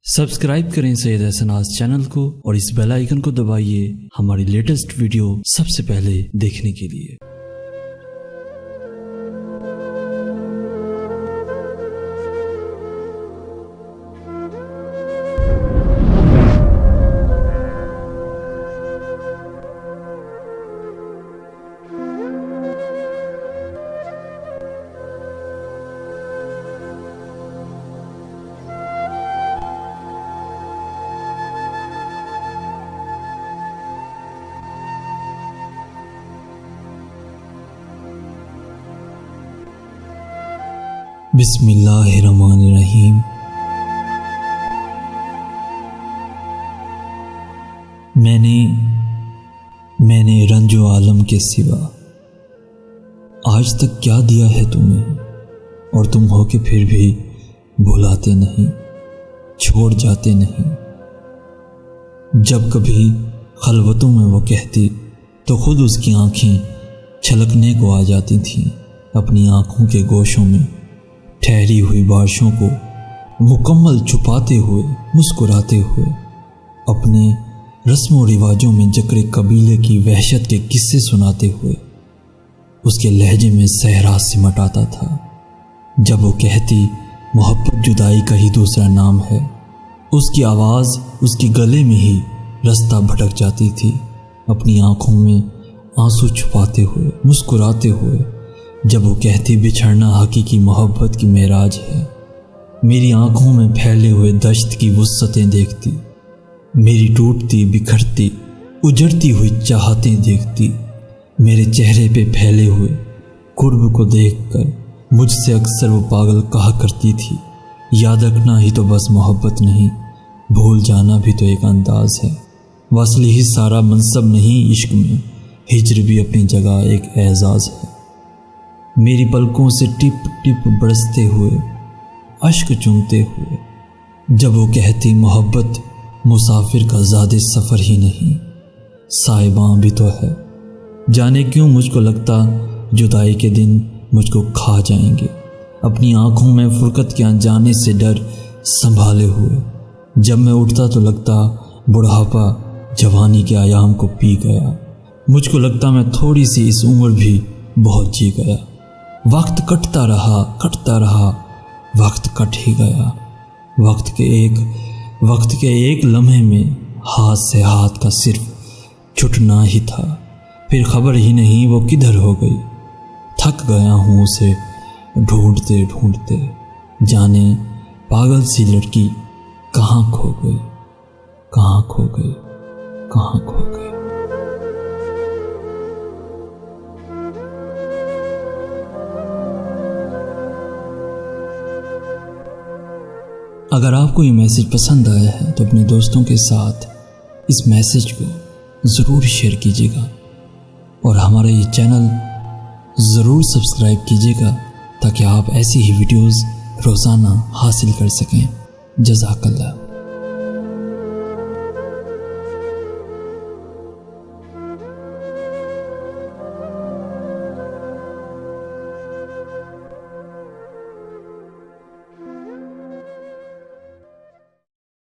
Subscribe करें Syed एहसनाज़ channel को और इस बेल आइकन को दबाइए हमारी लेटेस्ट वीडियो सबसे पहले देखने के लिए। बिस्मिल्लाहिर्रहमानिर्रहीम। मैंने रंजो आलम के सिवा आज तक क्या दिया है तुम्हें, और तुम हो के फिर भी भुलाते नहीं, छोड़ जाते नहीं। जब कभी खलवतों में वो कहती तो खुद उसकी आंखें छलकने को आ जाती थीं। अपनी आंखों के गोशों में ठहरी हुई बारिशों को मुकम्मल छुपाते हुए, मुस्कुराते हुए, अपने रस्म व रिवाजों में जकरे कबीले की वहशत के किस्से सुनाते हुए उसके लहजे में सहरा सिमट आता था। जब वो कहती मोहब्बत जुदाई का ही दूसरा नाम है, उसकी आवाज़ उसके गले में ही रास्ता भटक जाती थी। अपनी आंखों में आंसू छुपाते हुए, मुस्कुराते हुए जब वो कहती बिछड़ना हकीकी मोहब्बत की मेराज है, मेरी आंखों में फैले हुए दश्त की वुस्सतें देखती, मेरी टूटती बिखरती उजड़ती हुई चाहतें देखती, मेरे चेहरे पे फैले हुए कुर्ब को देखकर मुझसे अक्सर वो पागल कहा करती थी, याद रखना ही तो बस मोहब्बत नहीं, भूल जाना भी तो एक अंदाज है। वस्ल ही सारा मनसब नहीं इश्क में, हिज्र भी अपनी जगह एक एजाज़ है। मेरी पलकों से टिप टिप बरसते हुए अश्क चूमते हुए जब वो कहती मोहब्बत मुसाफिर का ज़्यादा सफ़र ही नहीं, साहिबां भी तो है। जाने क्यों मुझको लगता जुदाई के दिन मुझको खा जाएंगे, अपनी आंखों में फुरकत के अनजाने से डर संभाले हुए। जब मैं उठता तो लगता बुढ़ापा जवानी के आयाम को पी गया, मुझको लगता मैं थोड़ी सी इस उम्र भी बहुत जी गया। वक्त कटता रहा, वक्त कट ही गया। वक्त के एक लम्हे में हाथ से हाथ का सिर्फ छूटना ही था, फिर खबर ही नहीं वो किधर हो गई। थक गया हूँ उसे ढूंढते ढूंढते, जाने पागल सी लड़की कहाँ खो गई, कहाँ खो गई, कहाँ खो गई। अगर आपको ये मैसेज पसंद आया है तो अपने दोस्तों के साथ इस मैसेज को ज़रूर शेयर कीजिएगा और हमारा ये चैनल ज़रूर सब्सक्राइब कीजिएगा ताकि आप ऐसी ही वीडियोस रोज़ाना हासिल कर सकें। जज़ाकल्लाह।